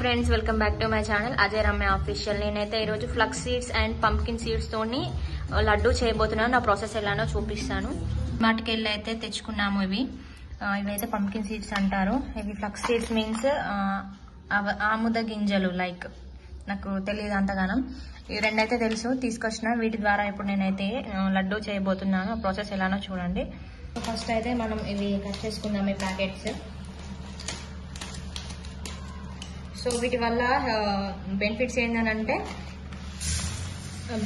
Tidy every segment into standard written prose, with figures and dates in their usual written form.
Friends, welcome back to my channel Ajay Ramya official. నేనైతే ఈరోజు flax seeds and pumpkin seeds తోని లడ్డు చేయబోతున్నాను. నా ప్రాసెస్ ఎలానో చూపిస్తాను. వాటికెళ్ళి అయితే తెచ్చుకున్నాము. ఇవైతే పంప్కిన్ సీడ్స్ అంటారు. ఇవి ఫ్లక్స్ సీడ్స్ మీన్స్ ఆముద గింజలు. లైక్ నాకు తెలియదు అంతగానం. ఈ రెండైతే తెలుసు, తీసుకొచ్చిన. వీటి ద్వారా ఇప్పుడు నేనైతే లడ్డు చేయబోతున్నాను. ప్రాసెస్ ఎలానో చూడండి. ఫస్ట్ అయితే మనం ఇవి కట్ చేసుకుందాం, ఈ ప్యాకెట్స్. సో వీటి వల్ల బెనిఫిట్స్ ఏంటంటే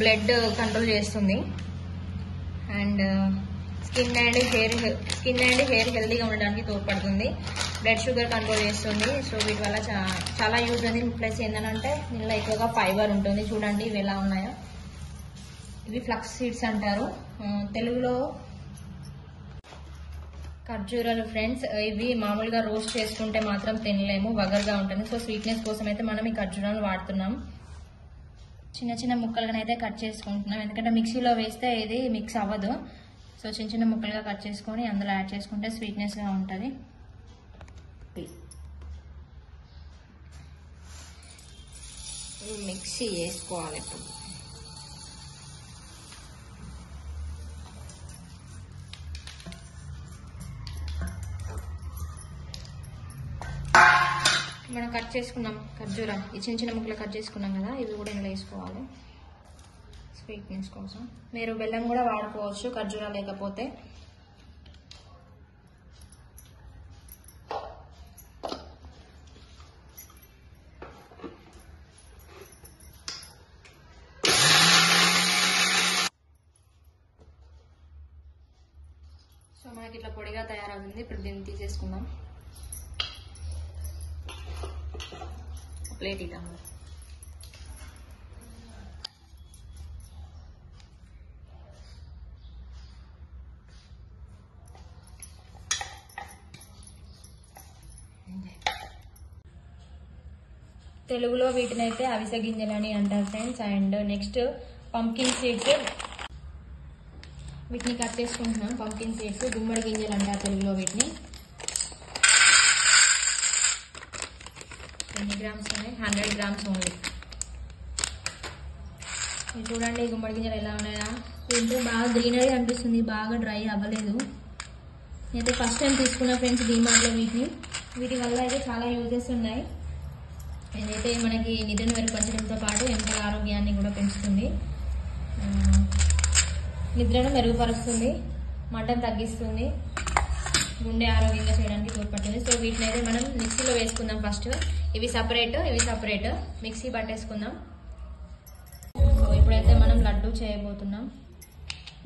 బ్లడ్ కంట్రోల్ చేస్తుంది అండ్ స్కిన్ అండ్ హెయిర్ హెల్తీగా ఉండడానికి తోడ్పడుతుంది. బ్లడ్ షుగర్ కంట్రోల్ చేస్తుంది. సో వీటి వల్ల చాలా యూజ్ ఉంది. ప్లస్ ఏంటంటే దీనిలో ఎక్కువగా ఫైబర్ ఉంటుంది. చూడండి ఇవి ఎలా ఉన్నాయో. ఇవి ఫ్లక్స్ సీడ్స్ అంటారు తెలుగులో. ఖర్జూరాలు ఫ్రెండ్స్, ఇవి మామూలుగా రోస్ట్ చేసుకుంటే మాత్రం తినలేము, వగరుగా ఉంటుంది. సో స్వీట్నెస్ కోసం అయితే మనం ఈ ఖర్జూరాలు వాడుతున్నాం. చిన్న చిన్న ముక్కలుగానైతే కట్ చేసుకుంటున్నాం, ఎందుకంటే మిక్సీలో వేస్తే ఇది మిక్స్ అవ్వదు. సో చిన్న చిన్న ముక్కలుగా కట్ చేసుకొని అందులో యాడ్ చేసుకుంటే స్వీట్నెస్గా ఉంటుంది. మిక్సీ వేసుకోవాలి ఇప్పుడు. మనం కట్ చేసుకున్నాం ఖర్జూరం, ఈ చిన్న చిన్న ముక్కలు కట్ చేసుకున్నాం కదా, ఇవి కూడా ఇందులో వేసుకోవాలి స్వీట్నెస్ కోసం. మీరు బెల్లం కూడా వాడుకోవచ్చు ఖర్జూరా లేకపోతే. సో మనకి ఇట్లా పొడిగా తయారవుతుంది. ఇప్పుడు దీన్ని తీసేసుకుందాం. ప్లేట్ ఇద్దాం. తెలుగులో వీటినైతే అవిసె గింజలని అంటారు friends. And next pumpkin seeds, వీటిని కట్ చేసుకుంటున్నాం. పంప్కిన్ సీడ్స్ గుమ్మడి గింజలు అంటారు తెలుగులో వీటిని. ఎన్ని గ్రామ్స్ ఉన్నాయి? 100 గ్రామ్స్ ఓన్లీ. చూడండి గుమ్మడి గింజలు ఎలా ఉన్నాయా. దీంట్లో బాగా గ్రీనరీ అనిపిస్తుంది, బాగా డ్రై అవ్వలేదు. నేనైతే ఫస్ట్ టైం తీసుకున్నా ఫ్రెండ్స్ డీమార్ట్లో వీటి వల్ల అయితే చాలా యూజెస్ ఉన్నాయి. ఇదైతే మనకి నిద్రను మెరుగుపరచడంతో పాటు ఎంతో ఆరోగ్యాన్ని కూడా పెంచుతుంది. నిద్రను మెరుగుపరుస్తుంది, మంటను తగ్గిస్తుంది, గుండె ఆరోగ్యంగా చేయడానికి తోడ్పడుతుంది. సో వీటిని అయితే మనం మిక్సీలో వేసుకుందాం. ఫస్ట్ ఇవి సపరేట్ మిక్సీ పట్టేసుకుందాం. సో ఇప్పుడైతే మనం లడ్డు చేయబోతున్నాం.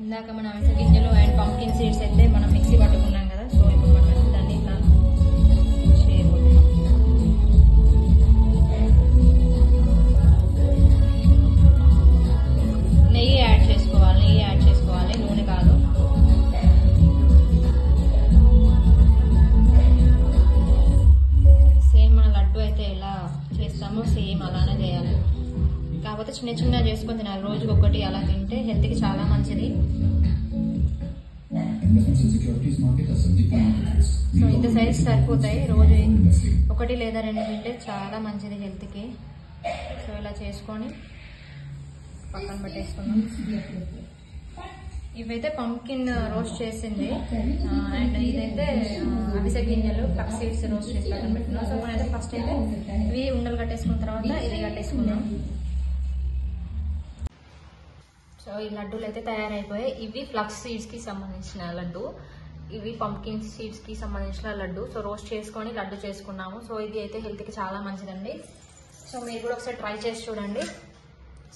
ఇందాక మనం అవిసె గింజలు అండ్ పంప్కిన్ సీడ్స్ అయితే మనం మిక్సీ పట్టుకున్నాం కదా. సో ఇప్పుడు మనం దాన్ని ఇట్లా చేయబోతున్నాం. నెయ్యి యాడ్ చేసుకోవాలి, నూనె కాదు. సేమ్ అలానే చేయాలి, కాకపోతే చిన్న చిన్న చేసుకొని తినాలి. రోజుకి ఒకటి అలా తింటే హెల్త్కి చాలా మంచిది. సో ఇంత సైజ్ సరిపోతాయి. రోజు 1 లేదా 2 తింటే చాలా మంచిది హెల్త్కి. సో ఇలా చేసుకొని పక్కన పెట్టేసుకున్నాం. ఇవైతే పంప్కిన్ రోస్ట్ చేసింది అండ్ ఇదైతే అవిసె గింజలు ఫ్లక్స్ సీడ్స్ రోస్ట్ చేసి పక్కన పెట్టుకున్నాం. సో మనమైతే ఫస్ట్ అయితే ఇవి ఉండలు కట్టేసుకున్న తర్వాత ఇది కట్టేసుకున్నాం. సో ఈ లడ్డూలు అయితే తయారైపోయాయి. ఇవి ఫ్లక్స్ సీడ్స్ కి సంబంధించిన లడ్డు, ఇవి పంప్కిన్ సీడ్స్ కి సంబంధించిన లడ్డు. సో రోస్ట్ చేసుకొని లడ్డు చేసుకున్నాము. సో ఇది అయితే హెల్త్ కి చాలా మంచిదండి. సో మీరు కూడా ఒకసారి ట్రై చేసి చూడండి.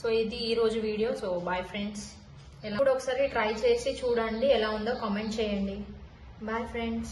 సో ఇది ఈ రోజు వీడియో. So bye friends. కూడా ఒకసారి ట్రై చేసి చూడండి, ఎలా ఉందో కామెంట్ చేయండి. Bye friends.